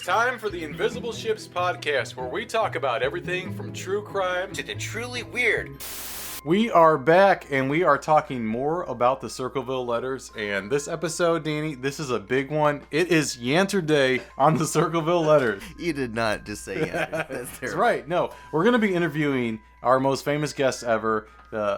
time for the Invisible Ships podcast, where we talk about everything from true crime to the truly weird. We are back, and we are talking more about the Circleville Letters. And this episode, Danny, this is a big one. It is Yanter Day on the Circleville Letters. You did not just say Yanter. That's right. No, we're going to be interviewing our most famous guest ever,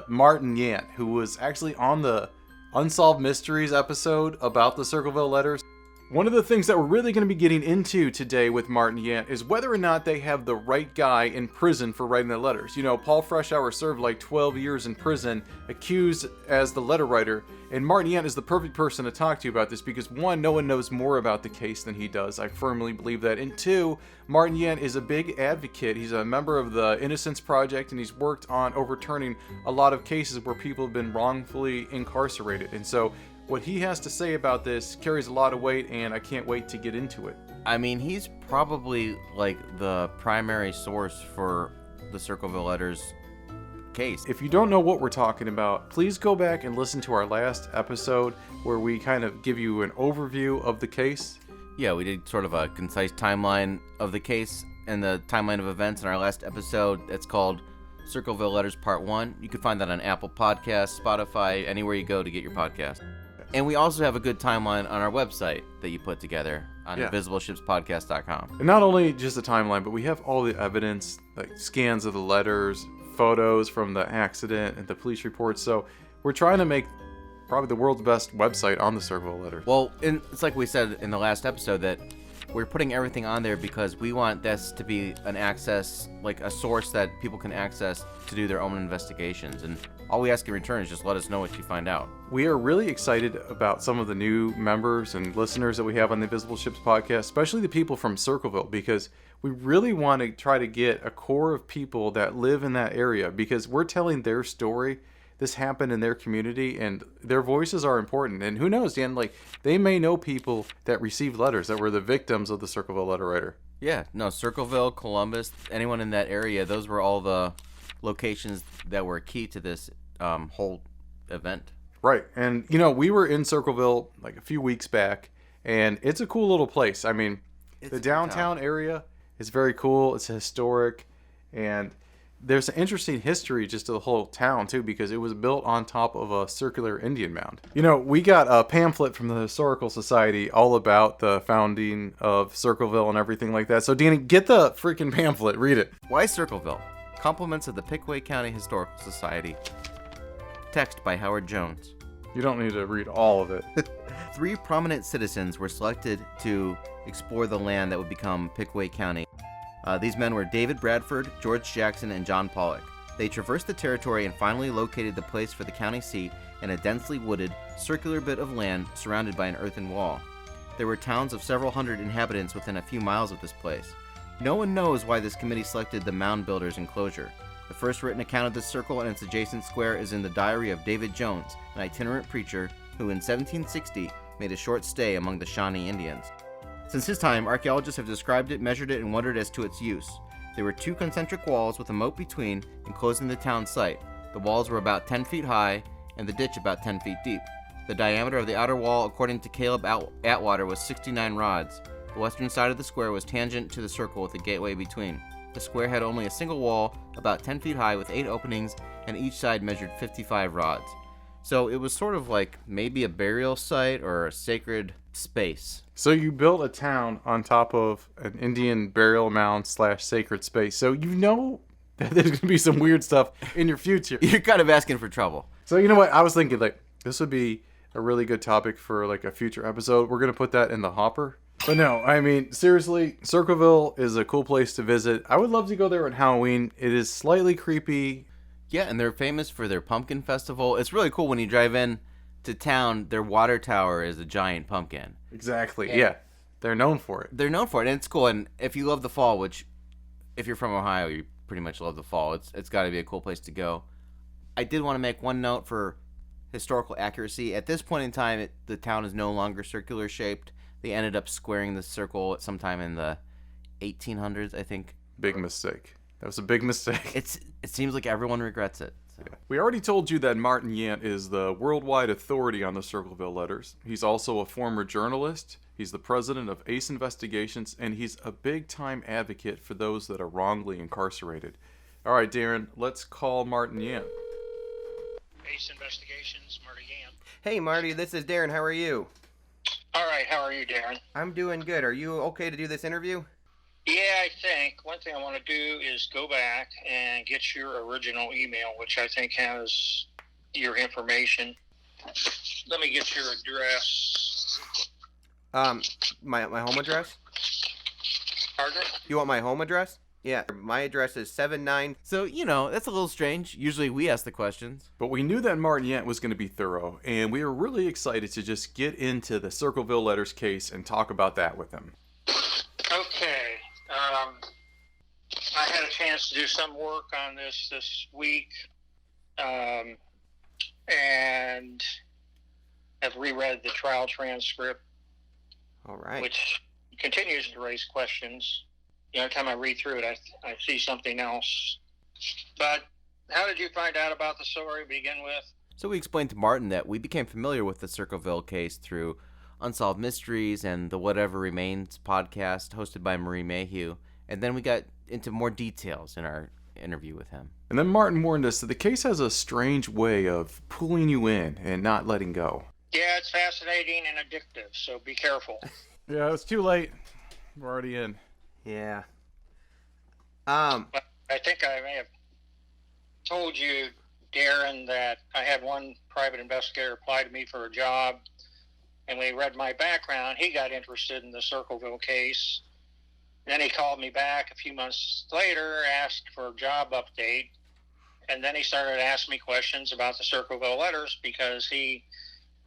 Martin Yant, who was actually on the Unsolved Mysteries episode about the Circleville Letters. One of the things that we're really going to be getting into today with Martin Yant is whether or not they have the right guy in prison for writing the letters. You know, Paul Freshour served like 12 years in prison, accused as the letter writer, and Martin Yant is the perfect person to talk to you about this because, one, no one knows more about the case than he does. I firmly believe that. And two, Martin Yant is a big advocate. He's a member of the Innocence Project, and he's worked on overturning a lot of cases where people have been wrongfully incarcerated. And so what he has to say about this carries a lot of weight, and I can't wait to get into it. I mean, he's probably like the primary source for the Circleville Letters case. If you don't know what we're talking about, please go back and listen to our last episode where we kind of give you an overview of the case. Yeah, we did sort of a concise timeline of the case and the timeline of events in our last episode. It's called Circleville Letters Part 1. You can find that on Apple Podcasts, Spotify, anywhere you go to get your podcast. And we also have a good timeline on our website that you put together on invisibleshipspodcast.com. And not only just a timeline, but we have all the evidence, like scans of the letters, photos from the accident, and the police reports. So we're trying to make probably the world's best website on the Circleville Letters. Well, it's like we said in the last episode that we're putting everything on there because we want this to be an access, like a source that people can access to do their own investigations. And all we ask in return is just let us know what you find out. We are really excited about some of the new members and listeners that we have on the Invisible Ships podcast, especially the people from Circleville, because we really want to try to get a core of people that live in that area because we're telling their story. This happened in their community, and their voices are important. And who knows, Dan, like, they may know people that received letters that were the victims of the Circleville letter writer. Yeah, no, Circleville, Columbus, anyone in that area, those were all the locations that were key to this whole event. Right, and, you know, we were in Circleville like a few weeks back, and it's a cool little place. I mean, the downtown area is very cool. It's historic, and there's an interesting history just to the whole town, too, because it was built on top of a circular Indian mound. You know, we got a pamphlet from the Historical Society all about the founding of Circleville and everything like that. So, Danny, get the freaking pamphlet. Read it. Why Circleville? Compliments of the Pickaway County Historical Society. Text by Howard Jones. You don't need to read all of it. 3 prominent citizens were selected to explore the land that would become Pickaway County. These men were David Bradford, George Jackson, and John Pollock. They traversed the territory and finally located the place for the county seat in a densely wooded, circular bit of land surrounded by an earthen wall. There were towns of several hundred inhabitants within a few miles of this place. No one knows why this committee selected the mound builder's enclosure. The first written account of this circle and its adjacent square is in the diary of David Jones, an itinerant preacher who in 1760 made a short stay among the Shawnee Indians. Since his time, archaeologists have described it, measured it, and wondered as to its use. There were 2 concentric walls with a moat between, enclosing the town site. The walls were about 10 feet high, and the ditch about 10 feet deep. The diameter of the outer wall, according to Caleb Atwater, was 69 rods. The western side of the square was tangent to the circle with a gateway between. The square had only a single wall, about 10 feet high, with 8 openings, and each side measured 55 rods. So it was sort of like maybe a burial site or a sacred space. So you built a town on top of an Indian burial mound / sacred space. So you know that there's going to be some weird stuff in your future. You're kind of asking for trouble. So you know what? I was thinking, like, this would be a really good topic for, like, a future episode. We're going to put that in the hopper. But no, I mean, seriously, Circleville is a cool place to visit. I would love to go there on Halloween. It is slightly creepy. Yeah, and they're famous for their pumpkin festival. It's really cool when you drive in to town, their water tower is a giant pumpkin. Exactly, yeah. They're known for it. They're known for it, and it's cool. And if you love the fall, which, if you're from Ohio, you pretty much love the fall, it's got to be a cool place to go. I did want to make one note for historical accuracy. At this point in time, the town is no longer circular shaped. They ended up squaring the circle sometime in the 1800s, I think. Big mistake. That was a big mistake. It seems like everyone regrets it. So. Yeah. We already told you that Martin Yant is the worldwide authority on the Circleville Letters. He's also a former journalist. He's the president of Ace Investigations, and he's a big-time advocate for those that are wrongly incarcerated. All right, Darren, let's call Martin Yant. Ace Investigations, Marty Yant. Hey, Marty, this is Darren. How are you? All right, how are you, Darren? I'm doing good. Are you okay to do this interview? Yeah, I think one thing I want to do is go back and get your original email, which I think has your information. Let me get your address. My home address? Pardon? You want my home address? Yeah, my address is 79. So, that's a little strange. Usually we ask the questions. But we knew that Martin Yant was going to be thorough, and we were really excited to just get into the Circleville Letters case and talk about that with him. Okay. I had a chance to do some work on this week, and have reread the trial transcript. All right. Which continues to raise questions. Every time I read through it, I see something else. But how did you find out about the story to begin with? So we explained to Martin that we became familiar with the Circleville case through Unsolved Mysteries and the Whatever Remains podcast hosted by Marie Mayhew. And then we got into more details in our interview with him. And then Martin warned us that the case has a strange way of pulling you in and not letting go. Yeah, it's fascinating and addictive, so be careful. Yeah, it's too late. We're already in. Yeah. But I think I may have told you, Darren, that I had one private investigator apply to me for a job, and when he read my background, he got interested in the Circleville case. Then he called me back a few months later, asked for a job update, and then he started asking me questions about the Circleville Letters because he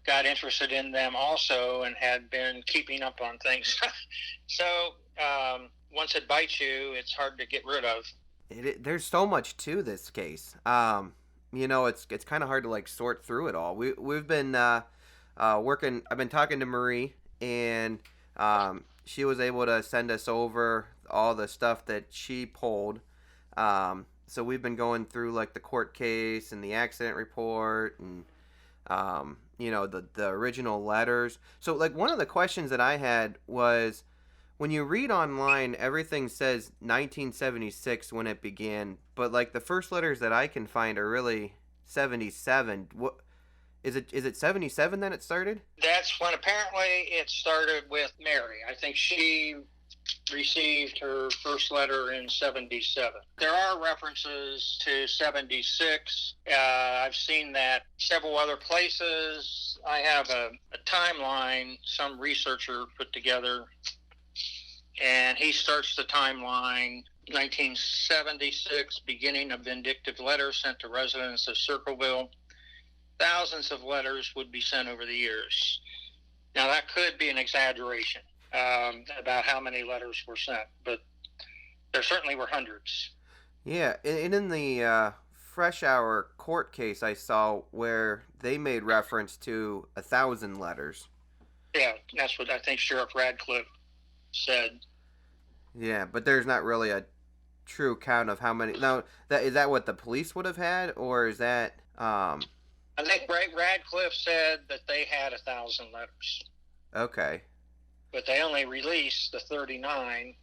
got interested in them also and had been keeping up on things. So once it bites you, it's hard to get rid of. There's so much to this case. It's kind of hard to sort through it all. We've been working. I've been talking to Marie, and she was able to send us over all the stuff that she pulled. So we've been going through the court case and the accident report and the original letters. So one of the questions that I had was, when you read online, everything says 1976 when it began, but the first letters that I can find are really 77. What is it 77 that it started? That's when apparently it started with Mary. I think she received her first letter in 77. There are references to 76. I've seen that several other places. I have a timeline some researcher put together, and he starts the timeline 1976, beginning of vindictive letters sent to residents of Circleville. Thousands of letters would be sent over the years. Now, that could be an exaggeration about how many letters were sent, but there certainly were hundreds. Yeah, and in the Freshour court case, I saw where they made reference to 1,000 letters. Yeah, that's what I think Sheriff Radcliffe said. Yeah, but there's not really a true count of how many. Now, is that what the police would have had, or is that? I think Radcliffe said that they had 1,000 letters. Okay. But they only released the 39,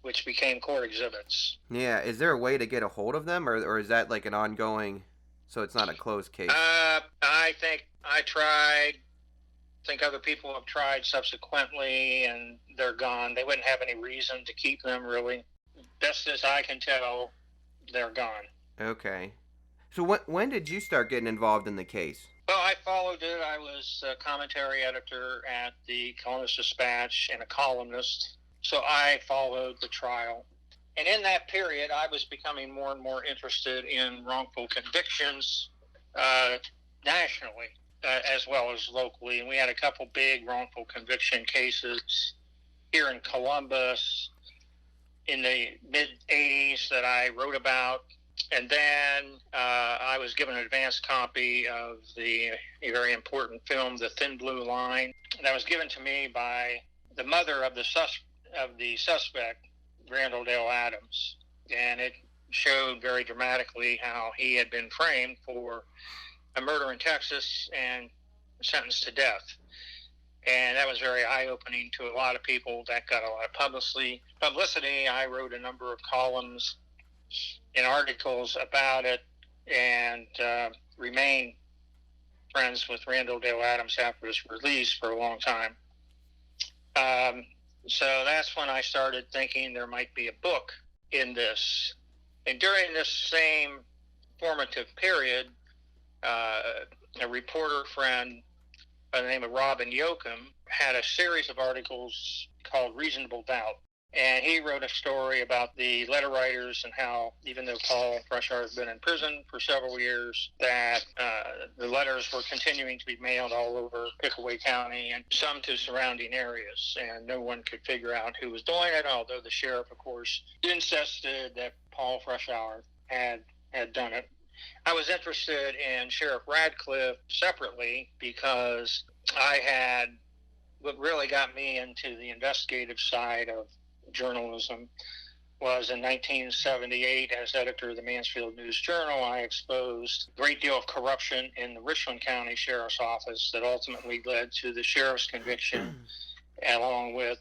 which became court exhibits. Yeah, is there a way to get a hold of them, or is that an ongoing, so it's not a closed case? I think I tried. I think other people have tried subsequently, and they're gone. They wouldn't have any reason to keep them, really. Best as I can tell, they're gone. Okay. So when did you start getting involved in the case? Well, I followed it. I was a commentary editor at the Columbus Dispatch and a columnist, so I followed the trial. And in that period, I was becoming more and more interested in wrongful convictions nationally as well as locally. And we had a couple big wrongful conviction cases here in Columbus in the mid-'80s that I wrote about. And then I was given an advance copy of a very important film, The Thin Blue Line. That was given to me by the mother of the suspect, Randall Dale Adams. And it showed very dramatically how he had been framed for a murder in Texas and sentenced to death. And that was very eye-opening to a lot of people. That got a lot of publicity. I wrote a number of columns and articles about it, and remained friends with Randall Dale Adams after his release for a long time. So that's when I started thinking there might be a book in this. And during this same formative period, a reporter friend by the name of Robin Yoakum had a series of articles called Reasonable Doubt. And he wrote a story about the letter writers and how, even though Paul Freshour has been in prison for several years, that the letters were continuing to be mailed all over Pickaway County and some to surrounding areas. And no one could figure out who was doing it, although the sheriff, of course, insisted that Paul Freshour had done it. I was interested in Sheriff Radcliffe separately because what really got me into the investigative side of journalism was in 1978, as editor of the Mansfield News Journal, I exposed a great deal of corruption in the Richland County Sheriff's Office that ultimately led to the sheriff's conviction, along with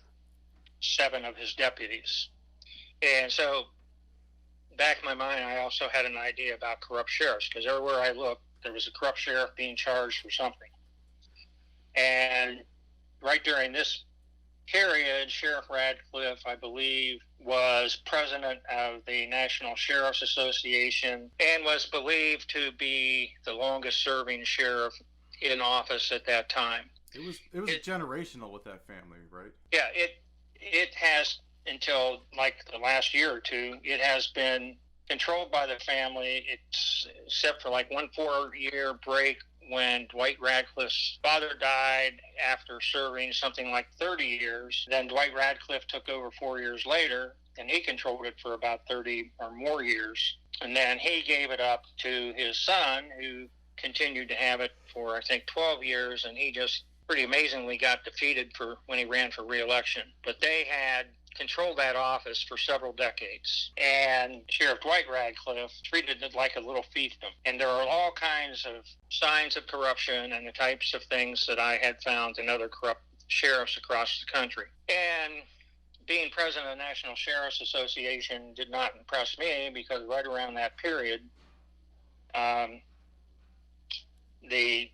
7 of his deputies. And so, back in my mind, I also had an idea about corrupt sheriffs, because everywhere I looked, there was a corrupt sheriff being charged for something. And right during this period, Sheriff Radcliffe, I believe, was president of the National Sheriff's Association and was believed to be the longest serving sheriff in office at that time. It was generational with that family, right? Yeah, it has, until like the last year or two, it has been controlled by the family, except for like 1 4-year break when Dwight Radcliffe's father died after serving something like 30 years. Then Dwight Radcliffe took over 4 years later, and he controlled it for about 30 or more years. And then he gave it up to his son, who continued to have it for, I think, 12 years, and he just pretty amazingly got defeated when he ran for re-election. But they had controlled that office for several decades. And Sheriff Dwight Radcliffe treated it like a little fiefdom. And there are all kinds of signs of corruption and the types of things that I had found in other corrupt sheriffs across the country. And being president of the National Sheriff's Association did not impress me, because right around that period, the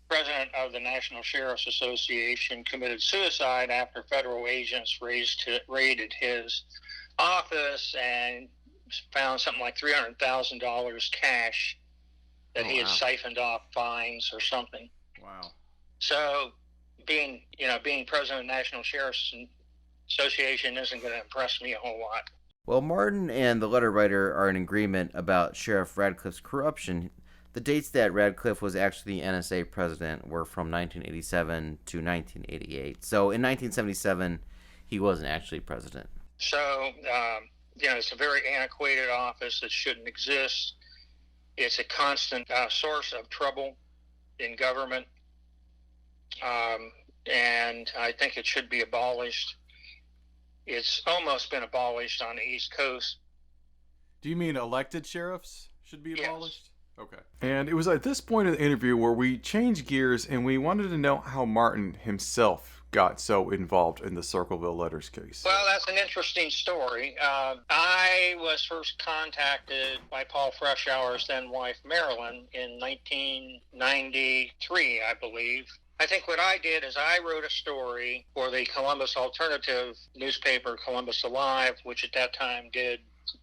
president of the National Sheriff's Association committed suicide after federal agents raided his office and found something like $300,000 cash that he had siphoned off fines or something. Wow. So being president of the National Sheriff's Association isn't going to impress me a whole lot. Well, Martin and the letter writer are in agreement about Sheriff Radcliffe's corruption. The dates that Radcliffe was actually the NSA president were from 1987 to 1988. So in 1977, he wasn't actually president. So, it's a very antiquated office that shouldn't exist. It's a constant source of trouble in government. And I think it should be abolished. It's almost been abolished on the East Coast. Do you mean elected sheriffs should be abolished? Yes. Okay. And it was at this point of the interview where we changed gears and we wanted to know how Martin himself got so involved in the Circleville Letters case. Well, that's an interesting story. I was first contacted by Paul Freshour's then wife, Marilyn, in 1993, I believe. I think what I did is I wrote a story for the Columbus alternative newspaper, Columbus Alive, which at that time did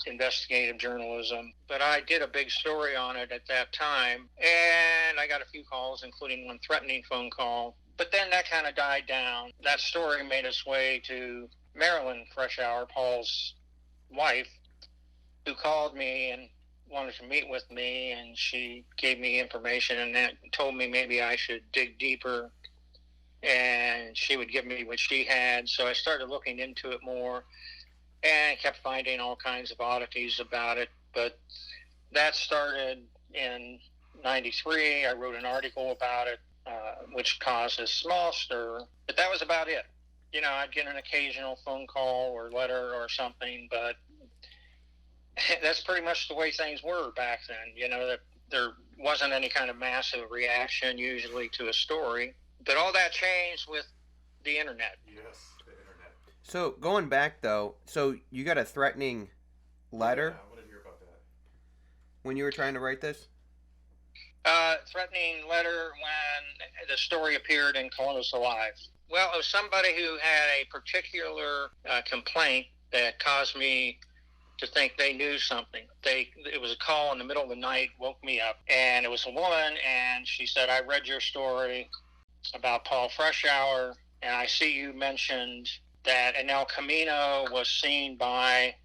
investigative journalism, but I did a big story on it at that time, and I got a few calls, including one threatening phone call, but then that kind of died down. That story made its way to Marilyn Freshour, Paul's wife, who called me and wanted to meet with me, and she gave me information and that told me maybe I should dig deeper, and she would give me what she had. So I started looking into it more and kept finding all kinds of oddities about it. But that started in 93. I wrote an article about it, which caused a small stir, but that was about it. I'd get an occasional phone call or letter or something, but that's pretty much the way things were back then. That there wasn't any kind of massive reaction usually to a story. But all that changed with the internet. Yes, the internet. So going back though, so you got a threatening letter Yeah, I want to hear about that. when you were trying to write this? Threatening letter when the story appeared in Columbus Alive. Well, it was somebody who had a particular complaint that caused me to think they knew something. It was a call in the middle of the night, woke me up, and it was a woman, and she said, I read your story about Paul Freshour, and I see you mentioned that an El Camino was seen by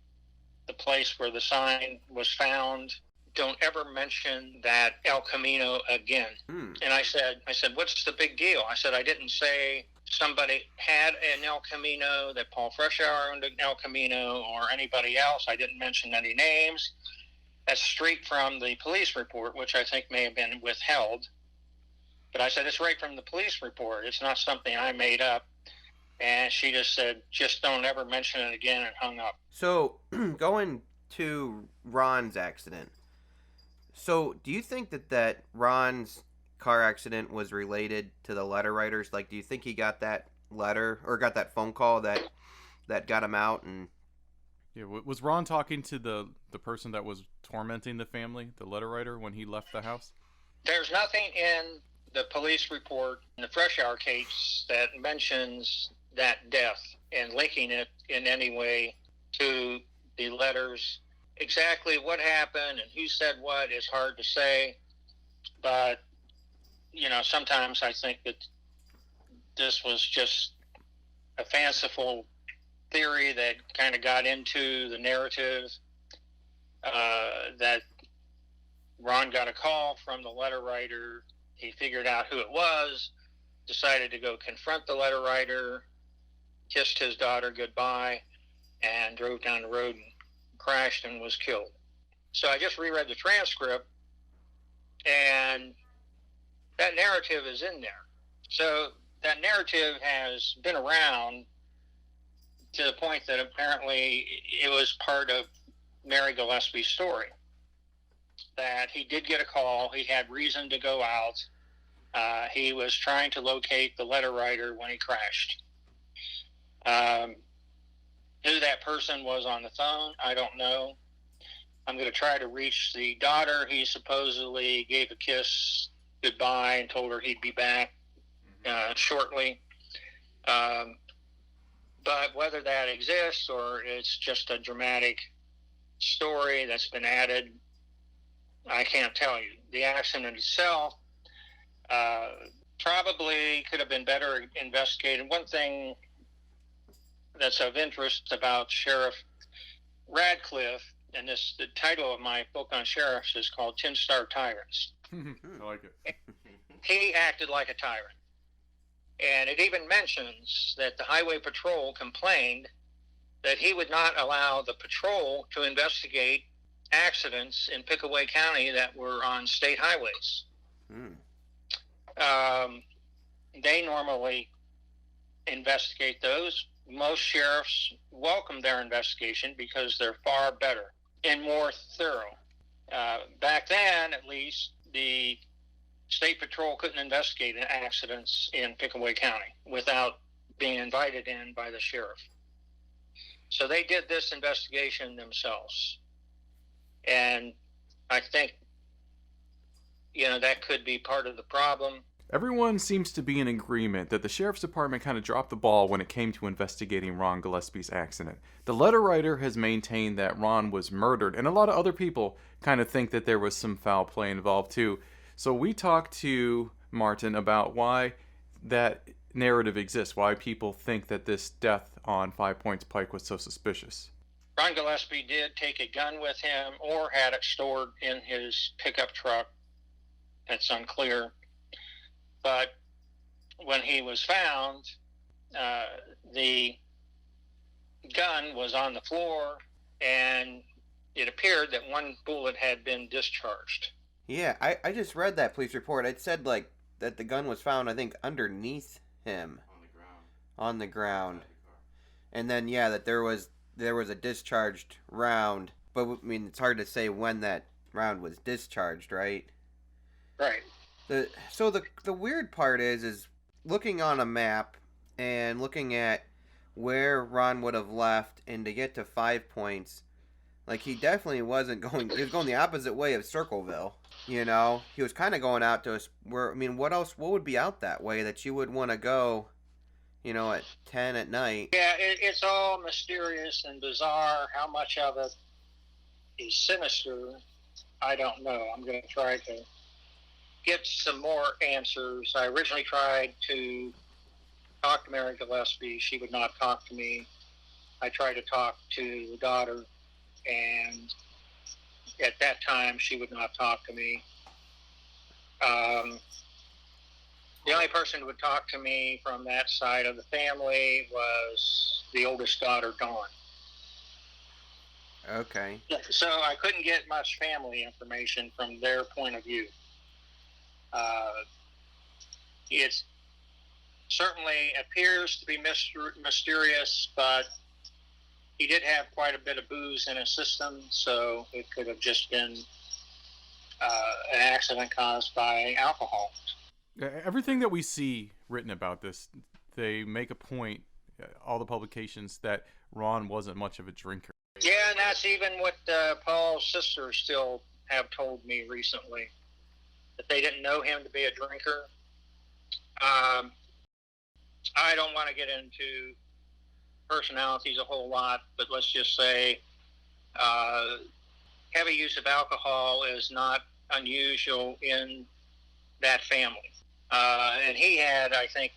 the place where the sign was found. Don't ever mention that El Camino again. And I said, what's the big deal? I said, I didn't say somebody had an El Camino, that Paul Freshour owned an El Camino, or anybody else. I didn't mention any names. That's straight from the police report, which I think may have been withheld. But I said, it's right from the police report. It's not something I made up. And she just said, just don't ever mention it again, and hung up. So, going to Ron's accident. So, do you think that Ron's car accident was related to the letter writers? Like, do you think he got that letter or got that phone call that got him out? And Yeah, was Ron talking to the person that was tormenting the family, the letter writer, when he left the house? There's nothing in the police report in the Freshour case that mentions that death and linking it in any way to the letters. Exactly what happened and who said what is hard to say, but sometimes I think that this was just a fanciful theory that kind of got into the narrative, that Ron got a call from the letter writer. He figured out who it was, decided to go confront the letter writer, kissed his daughter goodbye, and drove down the road and crashed and was killed. So I just reread the transcript, and that narrative is in there. So that narrative has been around to the point that apparently it was part of Mary Gillespies' story. That he did get a call, he had reason to go out, he was trying to locate the letter writer when he crashed. Who that person was on the phone, I don't know. I'm going to try to reach the daughter. He supposedly gave a kiss goodbye and told her he'd be back shortly. But whether that exists or it's just a dramatic story that's been added, I can't tell you. The accident itself probably could have been better investigated. One thing that's of interest about Sheriff Radcliffe, and the title of my book on sheriffs is called 10-Star Tyrants. I like it. He acted like a tyrant. And it even mentions that the Highway Patrol complained that he would not allow the patrol to investigate accidents in Pickaway County that were on state highways. They normally investigate those. Most sheriffs welcome their investigation because they're far better and more thorough. Back then, at least, the state patrol couldn't investigate accidents in Pickaway County without being invited in by the sheriff. So they did this investigation themselves. And I think, that could be part of the problem. Everyone seems to be in agreement that the sheriff's department kind of dropped the ball when it came to investigating Ron Gillespies' accident. The letter writer has maintained that Ron was murdered, and a lot of other people kind of think that there was some foul play involved too. So we talked to Martin about why that narrative exists, why people think that this death on 5 Points Pike was so suspicious. Ron Gillespie did take a gun with him or had it stored in his pickup truck. That's unclear. But when he was found, the gun was on the floor, and it appeared that one bullet had been discharged. Yeah, I just read that police report. It said, that the gun was found, I think, underneath him. On the ground. And then, that there was a discharged round But I mean, it's hard to say when that round was discharged, right? Right. The weird part is looking on a map and looking at where Ron would have left, and to get to 5 points, like he definitely wasn't going. He was going the opposite way of Circleville. You know, he was kind of going out to us. Where I mean, what else? What would be out that way that you would want to go? You know, at 10 at night. Yeah, it's all mysterious and bizarre. How much of it is sinister, I don't know. I'm going to try to get some more answers. I originally tried to talk to Mary Gillespie. She would not talk to me. I tried to talk to the daughter, and at that time, she would not talk to me. The only person who would talk to me from that side of the family was the oldest daughter, Dawn. Okay. So I couldn't get much family information from their point of view. It certainly appears to be mysterious, but he did have quite a bit of booze in his system, so it could have just been an accident caused by alcohol. Everything that we see written about this, they make a point, all the publications, that Ron wasn't much of a drinker. Yeah, and that's even what Paul's sisters still have told me recently, that they didn't know him to be a drinker. I don't want to get into personalities a whole lot, but let's just say heavy use of alcohol is not unusual in that family. And he had, I think,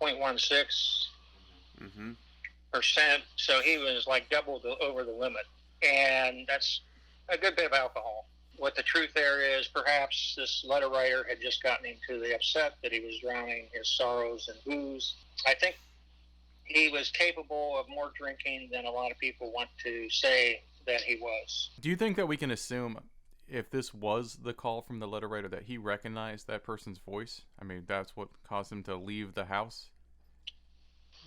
0.16%, so he was like double over the limit. And that's a good bit of alcohol. What the truth there is, perhaps this letter writer had just gotten him to the upset that he was drowning his sorrows in booze. I think he was capable of more drinking than a lot of people want to say that he was. Do you think that we can assume, if this was the call from the letter writer, that he recognized that person's voice? I mean, that's what caused him to leave the house?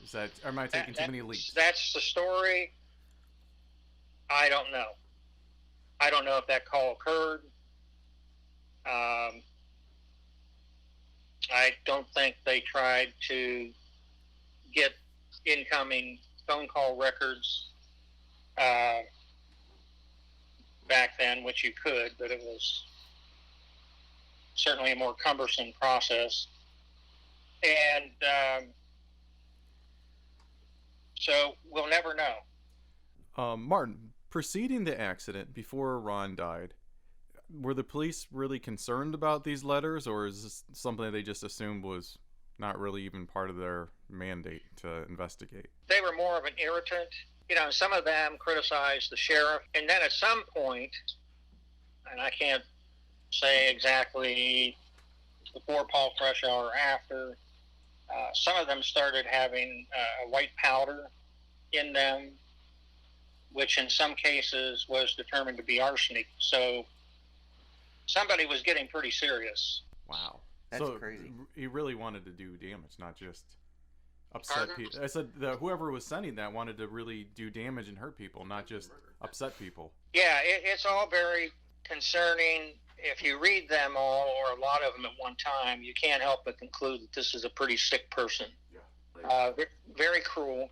Is that, or am I taking too many leaps? That's the story. I don't know. I don't know if that call occurred. I don't think they tried to get incoming phone call records back then, which you could, but it was certainly a more cumbersome process. And so we'll never know. Martin, preceding the accident, before Ron died, were the police really concerned about these letters, or is this something they just assumed was not really even part of their mandate to investigate? They were more of an irritant. You know, some of them criticized the sheriff, and then at some point, and I can't say exactly before Paul Freshour or after, some of them started having a white powder in them, which in some cases was determined to be arsenic. So somebody was getting pretty serious. Wow. That's so crazy. He really wanted to do damage, not just upset people. I said whoever was sending that wanted to really do damage and hurt people, not just upset people. Yeah, it's all very concerning. If you read them all, or a lot of them at one time, you can't help but conclude that this is a pretty sick person. Very cruel,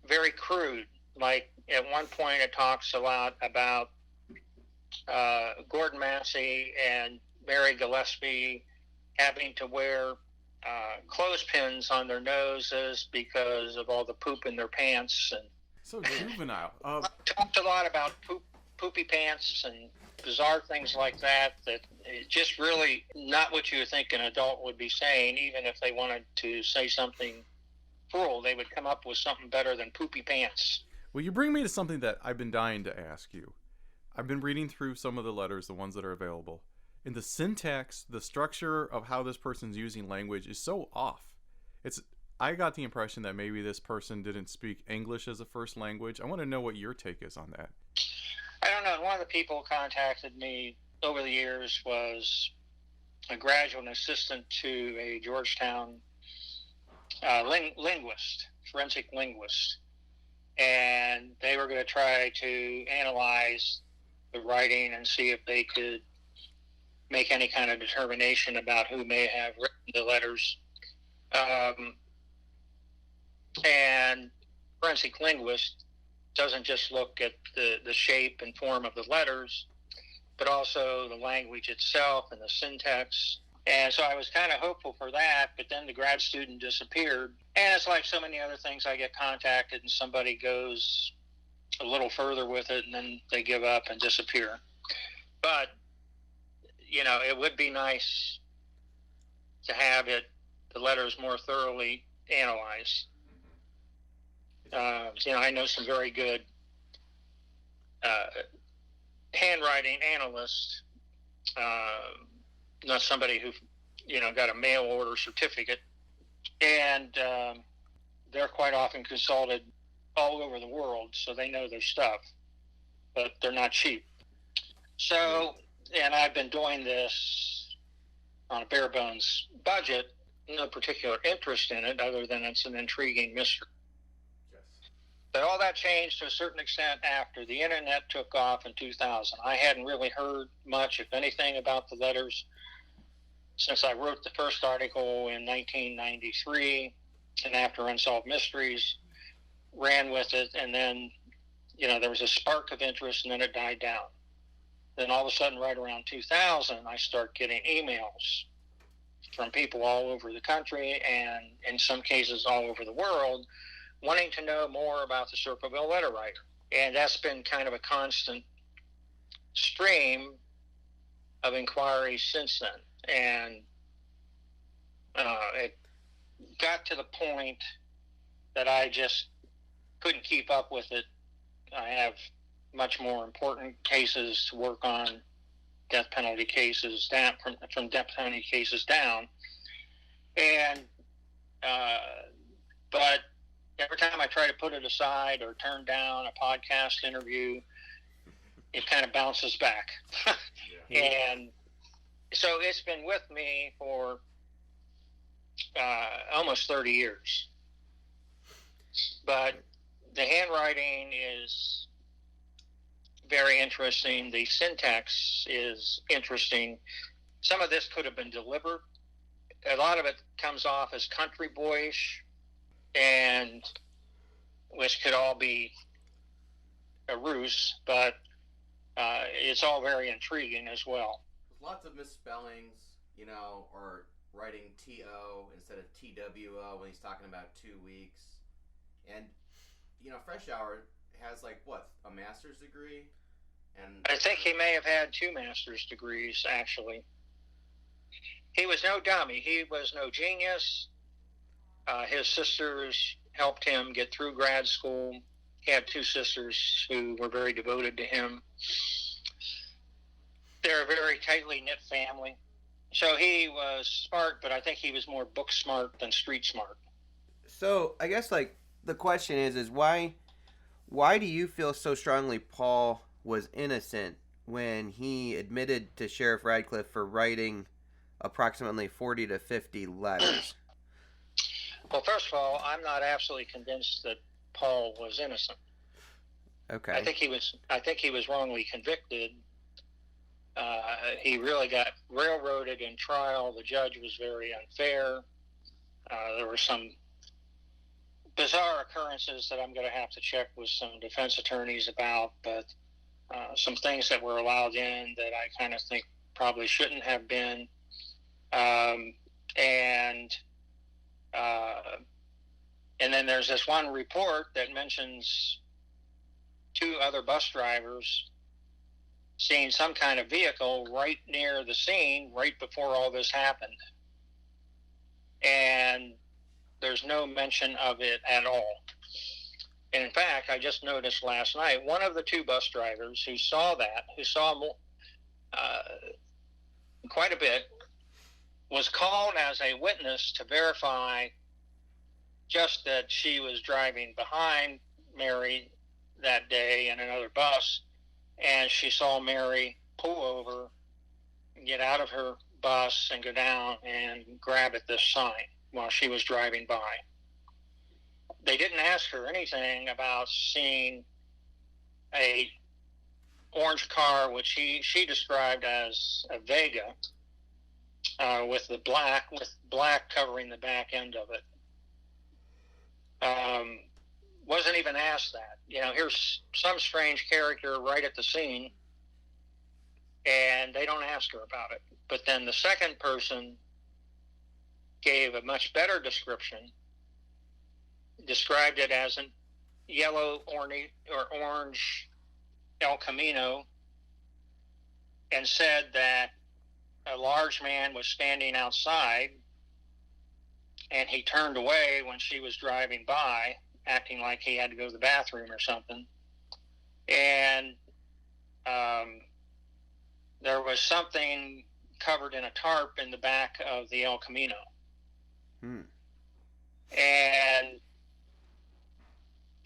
very crude. Like, at one point it talks a lot about Gordon Massey and Mary Gillespie having to wear clothespins on their noses because of all the poop in their pants. And so juvenile. Talked a lot about poopy pants and bizarre things like that, that it's just really not what you would think an adult would be saying. Even if they wanted to say something cruel, they would come up with something better than poopy pants. Well, you bring me to something that I've been dying to ask you. I've been reading through some of the letters, the ones that are available, and the syntax, the structure of how this person's using language is so off. I got the impression that maybe this person didn't speak English as a first language. I want to know what your take is on that. I don't know. One of the people who contacted me over the years was a graduate assistant to a Georgetown linguist, forensic linguist. and they were going to try to analyze the writing and see if they could make any kind of determination about who may have written the letters. And forensic linguist doesn't just look at the shape and form of the letters, but also the language itself and the syntax. And so I was kind of hopeful for that, but then the grad student disappeared. And it's like so many other things. I get contacted and somebody goes a little further with it and then they give up and disappear. But, you know, it would be nice to have the letters more thoroughly analyzed. You know, I know some very good handwriting analysts, not somebody who, you know, got a mail order certificate, and they're quite often consulted all over the world, so they know their stuff, but they're not cheap. So, and I've been doing this on a bare bones budget, no particular interest in it other than it's an intriguing mystery. But all that changed to a certain extent after the internet took off in 2000. I hadn't really heard much, if anything, about the letters since I wrote the first article in 1993, and after Unsolved Mysteries, ran with it, and then, you know, there was a spark of interest, and then it died down. Then all of a sudden, right around 2000, I start getting emails from people all over the country, and in some cases all over the world, wanting to know more about the Circleville letter writer. And that's been kind of a constant stream of inquiries since then. And it got to the point that I just couldn't keep up with it. I have much more important cases to work on, death penalty cases down, from death penalty cases down. And, but every time I try to put it aside or turn down a podcast interview, it kind of bounces back. Yeah. And so it's been with me for almost 30 years. But the handwriting is very interesting. The syntax is interesting. Some of this could have been deliberate. A lot of it comes off as country boyish, and which could all be a ruse, but it's all very intriguing as well. Lots of misspellings, you know, or writing T-O instead of T-W-O when he's talking about 2 weeks. And, you know, Freshour has, like, what, a master's degree? And I think he may have had 2 master's degrees, actually. He was no dummy. He was no genius. His sisters helped him get through grad school. He had 2 sisters who were very devoted to him. They're a very tightly knit family. So he was smart, but I think he was more book smart than street smart. So I guess, like, the question is why do you feel so strongly Paul was innocent when he admitted to Sheriff Radcliffe for writing approximately 40 to 50 letters? Well, first of all, I'm not absolutely convinced that Paul was innocent. Okay. I think he was wrongly convicted. He really got railroaded in trial. The judge was very unfair. There were some bizarre occurrences that I'm going to have to check with some defense attorneys about, but some things that were allowed in that I kind of think probably shouldn't have been. And then there's this one report that mentions 2 other bus drivers seeing some kind of vehicle right near the scene right before all this happened. And there's no mention of it at all. And in fact, I just noticed last night, one of the 2 bus drivers who saw quite a bit, was called as a witness to verify just that she was driving behind Mary that day in another bus, and she saw Mary pull over, get out of her bus, and go down and grab at this sign while she was driving by. they didn't ask her anything about seeing a orange car, which she described as a Vega, with black covering the back end of it. Wasn't even asked that. Here's some strange character right at the scene, and they don't ask her about it. But then the second person gave a much better description, described it as a yellow or orange El Camino, and said that a large man was standing outside, and he turned away when she was driving by, acting like he had to go to the bathroom or something. And there was something covered in a tarp in the back of the El Camino. And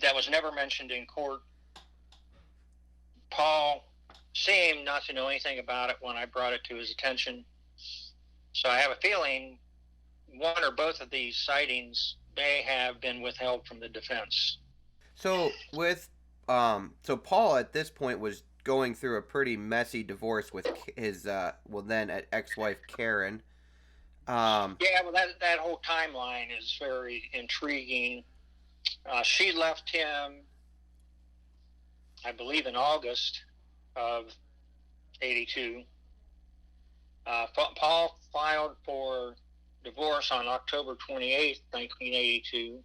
that was never mentioned in court. Paul seemed not to know anything about it when I brought it to his attention. So I have a feeling one or both of these sightings may have been withheld from the defense. So so Paul at this point was going through a pretty messy divorce with his then ex-wife Karen. That whole timeline is very intriguing. She left him, I believe, in August of 82. Paul filed for divorce on October 28th, 1982.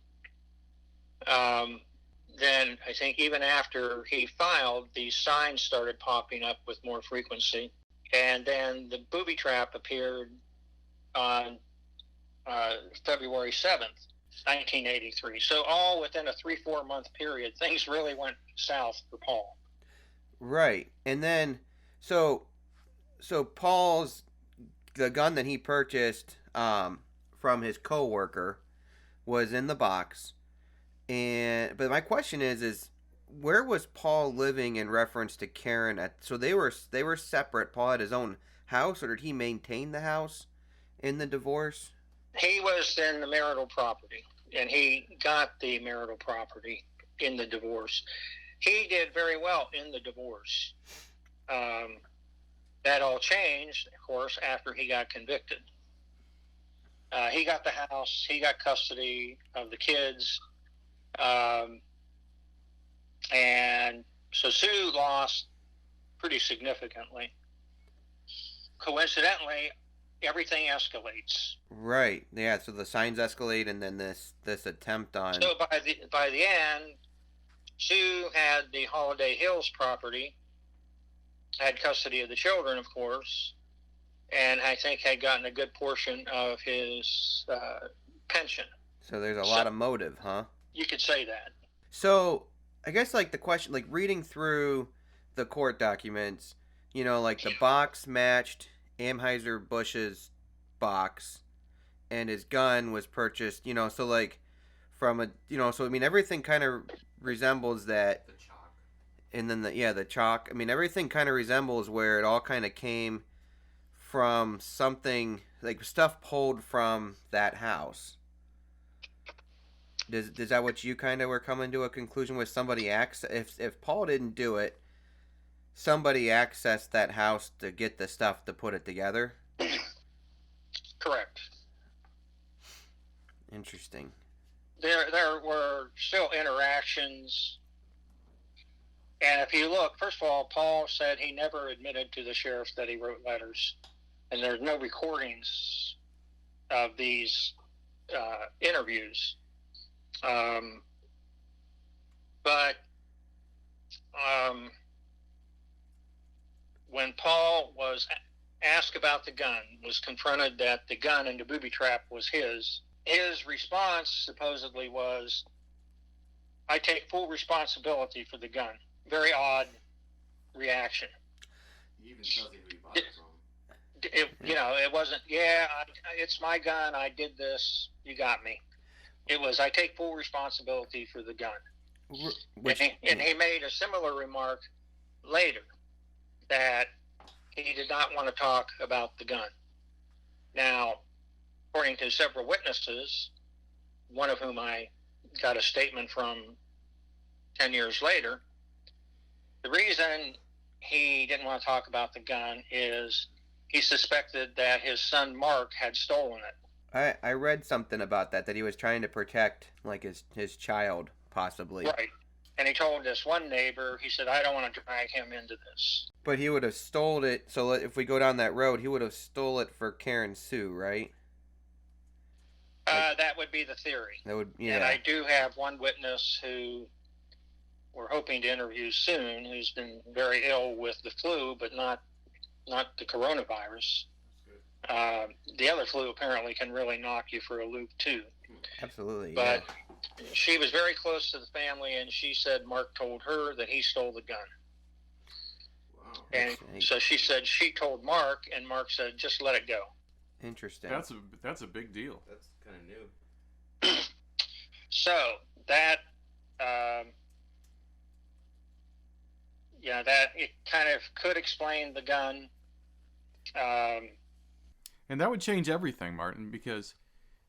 Then I think even after he filed, these signs started popping up with more frequency. And then the booby trap appeared on February 7th, 1983. So all within a 3-4 month period, things really went south for Paul. Right. And then, so Paul's, the gun that he purchased from his coworker was in the box. But my question is where was Paul living in reference to Karen? So they were separate. Paul had his own house, or did he maintain the house in the divorce? He was in the marital property, and he got the marital property in the divorce. He did very well in the divorce. That all changed, of course, after he got convicted. He got the house. He got custody of the kids. And so Sue lost pretty significantly. Coincidentally, everything escalates. Right. Yeah. So the signs escalate, and then this attempt on. So by the end, Sue had the Holiday Hills property, had custody of the children, of course, and I think had gotten a good portion of his pension. So there's a lot of motive, huh? You could say that. So I guess the question, reading through the court documents, the box matched Anheuser-Busch's box, and his gun was purchased, so from a, so I mean everything kind of resembles that. The chalk. And then the chalk. I mean everything kind of resembles where it all kind of came from something, stuff pulled from that house. Is that what you kind of were coming to a conclusion with? Somebody if Paul didn't do it, somebody accessed that house to get the stuff to put it together? Correct. Interesting. There were still interactions. And if you look, first of all, Paul said he never admitted to the sheriff that he wrote letters. And there's no recordings of these interviews. But when Paul was asked about the gun, was confronted that the gun in the booby trap was his response supposedly was, "I take full responsibility for the gun." Very odd reaction. He even tells you who he bought it from. It wasn't, it's my gun, I did this, you got me. It was, I take full responsibility for the gun. And he made a similar remark later that he did not want to talk about the gun. Now, according to several witnesses, one of whom I got a statement from 10 years later. The reason he didn't want to talk about the gun is he suspected that his son Mark had stolen it. I read something about that he was trying to protect like his child, possibly. Right. And he told this one neighbor, he said, I don't want to drag him into this. But he would have stole it, so if we go down that road, he would have stole it for Karen Sue, right? That would be the theory. That would, yeah. And I do have one witness who we're hoping to interview soon, who's been very ill with the flu, but not the coronavirus. The other flu apparently can really knock you for a loop too. Absolutely. But she was very close to the family, and she said Mark told her that he stole the gun. Wow. And so she said she told Mark, and Mark said, just let it go. Interesting. That's a big deal. That's kind of new. So that, that it kind of could explain the gun. And that would change everything, Martin, because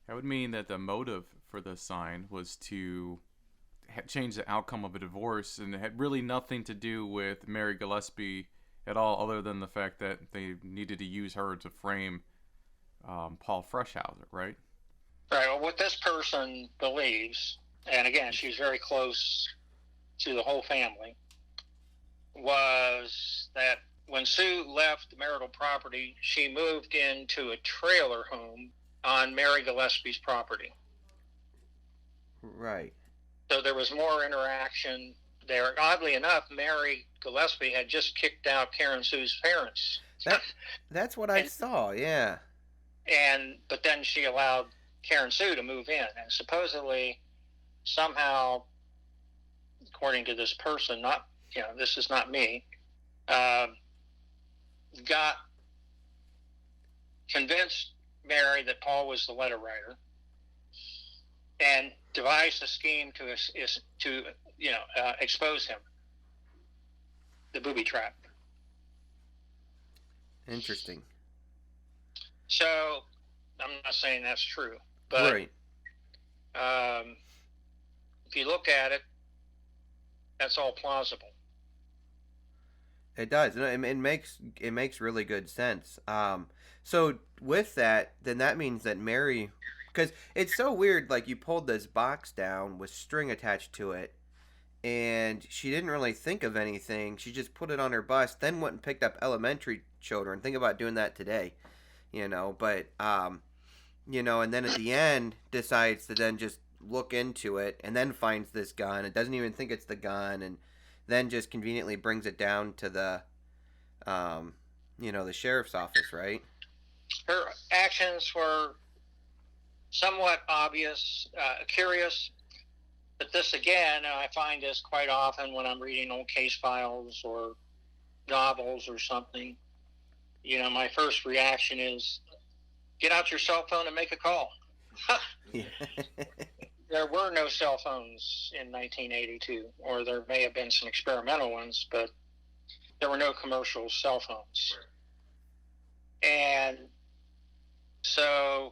that would mean that the motive for the sign was to change the outcome of a divorce, and it had really nothing to do with Mary Gillespie at all, other than the fact that they needed to use her to frame Paul Freshour, right? Right. Well, what this person believes, and again, she's very close to the whole family, was that when Sue left the marital property, she moved into a trailer home on Mary Gillespie's property. Right. So there was more interaction there. Oddly enough, Mary Gillespie had just kicked out Karen Sue's parents. That's what I saw, yeah. But then she allowed Karen Sue to move in, and supposedly, somehow, according to this person, this is not me, got convinced Mary that Paul was the letter writer, and devised a scheme to expose him, the booby trap. Interesting. So I'm not saying that's true, but right. If you look at it, that's all plausible. It does. It makes really good sense. So with that, then that means that Mary, because it's so weird, like you pulled this box down with string attached to it, and she didn't really think of anything. She just put it on her bus, then went and picked up elementary children. Think about doing that today, but, and then at the end decides to then just look into it and then finds this gun. It doesn't even think it's the gun, and then just conveniently brings it down to the, the sheriff's office, right? Her actions were somewhat obvious, curious, but this again, I find this quite often when I'm reading old case files or novels or something. My first reaction is, get out your cell phone and make a call. There were no cell phones in 1982, or there may have been some experimental ones, but there were no commercial cell phones. And so,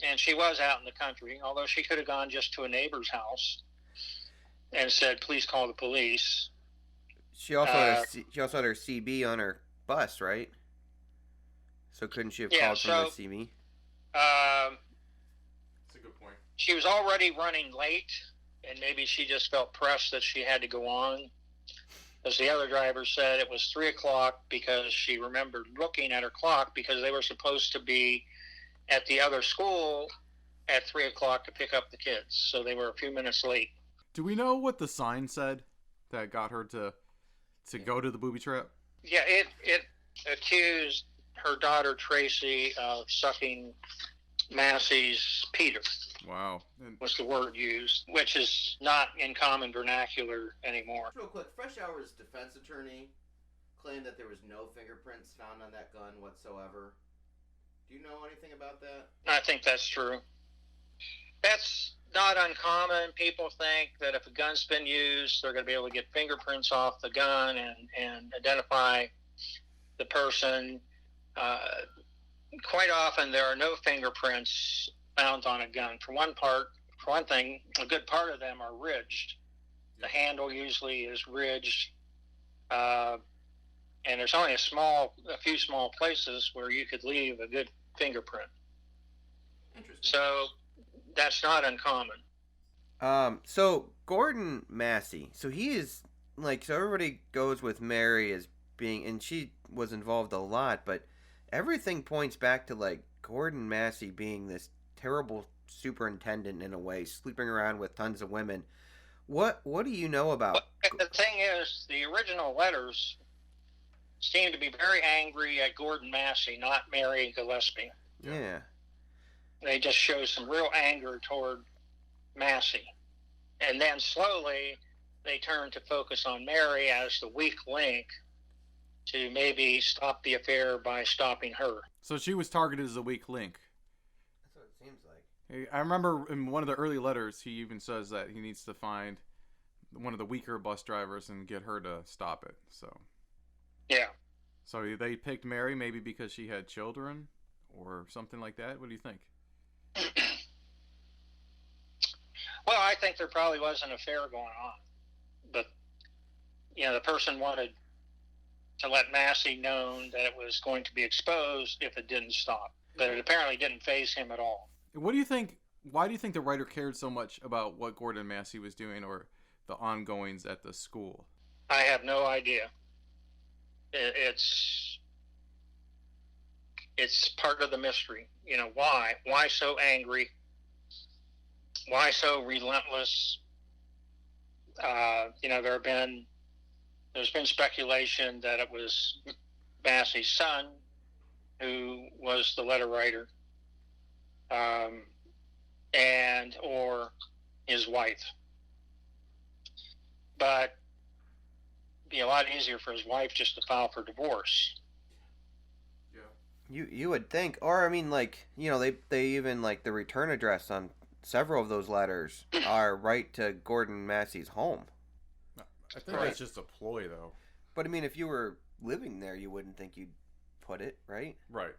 and she was out in the country, although she could have gone just to a neighbor's house and said, please call the police. She also had her CB on her bus, right? So couldn't she have called from the CB? That's a good point. She was already running late, and maybe she just felt pressed that she had to go on. As the other driver said, it was 3 o'clock because she remembered looking at her clock because they were supposed to be at the other school at 3 o'clock to pick up the kids. So they were a few minutes late. Do we know what the sign said that got her to go to the booby trap? Yeah, it accused her daughter Tracy of sucking Massey's Peter. Wow. Was the word used, which is not in common vernacular anymore. Real quick, Freshour's defense attorney claimed that there was no fingerprints found on that gun whatsoever. Do you know anything about that? I think that's true. That's not uncommon. People think that if a gun's been used, they're going to be able to get fingerprints off the gun and identify the person. Quite often, there are no fingerprints found on a gun. For one part, For one thing, a good part of them are ridged. The handle usually is ridged, and there's only a few small places where you could leave a good fingerprint. Interesting. So that's not uncommon. So Gordon Massey, so he is like, so everybody goes with Mary as being, and she was involved a lot, but everything points back to like Gordon Massey being this terrible superintendent in a way, sleeping around with tons of women. What do you know about? But the thing is, the original letters seem to be very angry at Gordon Massey, not Mary Gillespie. Yeah. They just show some real anger toward Massey. And then slowly they turn to focus on Mary as the weak link to maybe stop the affair by stopping her. So she was targeted as a weak link. That's what it seems like. I remember in one of the early letters, he even says that he needs to find one of the weaker bus drivers and get her to stop it. Yeah. So they picked Mary maybe because she had children or something like that. What do you think? Well, I think there probably was an affair going on. But, the person wanted to let Massey know that it was going to be exposed if it didn't stop. But it apparently didn't faze him at all. What do you think? Why do you think the writer cared so much about what Gordon Massey was doing or the ongoings at the school? I have no idea. It's part of the mystery. Why? Why so angry? Why so relentless? There's been speculation that it was Massey's son who was the letter writer, and or his wife. But it'd be a lot easier for his wife just to file for divorce. You would think, or I mean, like, they even like the return address on several of those letters are right to Gordon Massey's home. I think that's just a ploy, though. But I mean, if you were living there, you wouldn't think you'd put it, right? Right.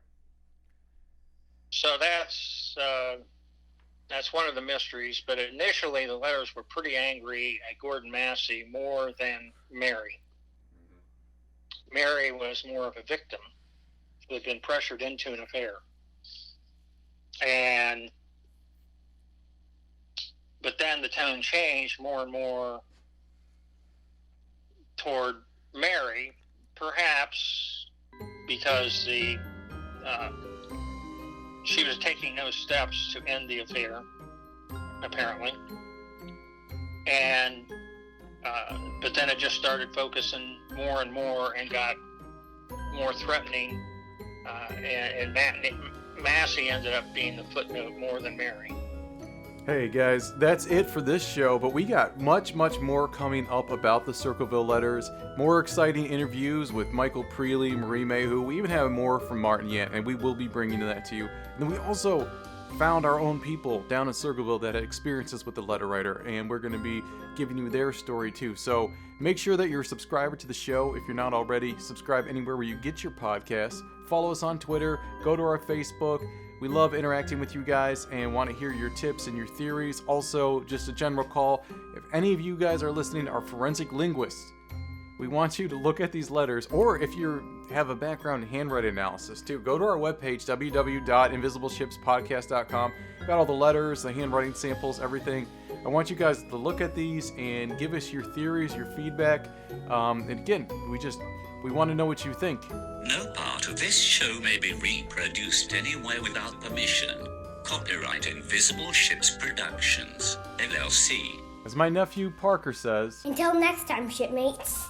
So that's one of the mysteries. But initially, the letters were pretty angry at Gordon Massey more than Mary. Mm-hmm. Mary was more of a victim who had been pressured into an affair. But then the tone changed more and more toward Mary, perhaps because she was taking no steps to end the affair, apparently. And but then it just started focusing more and more and got more threatening, and Massey ended up being the footnote more than Mary. Hey guys, that's it for this show, but we got much more coming up about the Circleville Letters, more exciting interviews with Michael Preeley, Marie Mayhew. We even have more from Martin Yant, and we will be bringing that to you. And then we also found our own people down in Circleville that had experiences with the letter writer, and we're going to be giving you their story too. So make sure that you're a subscriber to the show. If you're not already, subscribe anywhere where you get your podcasts. Follow us on Twitter, go to our Facebook. We love interacting with you guys and want to hear your tips and your theories. Also, just a general call, if any of you guys are listening are forensic linguists, we want you to look at these letters, or if you have a background in handwriting analysis too, go to our webpage, www.invisibleShipsPodcast.com. Got all the letters, the handwriting samples, everything. I want you guys to look at these and give us your theories, your feedback. And again, we want to know what you think. No part of this show may be reproduced anywhere without permission. Copyright Invisible Ships Productions, LLC. As my nephew Parker says, until next time, shipmates.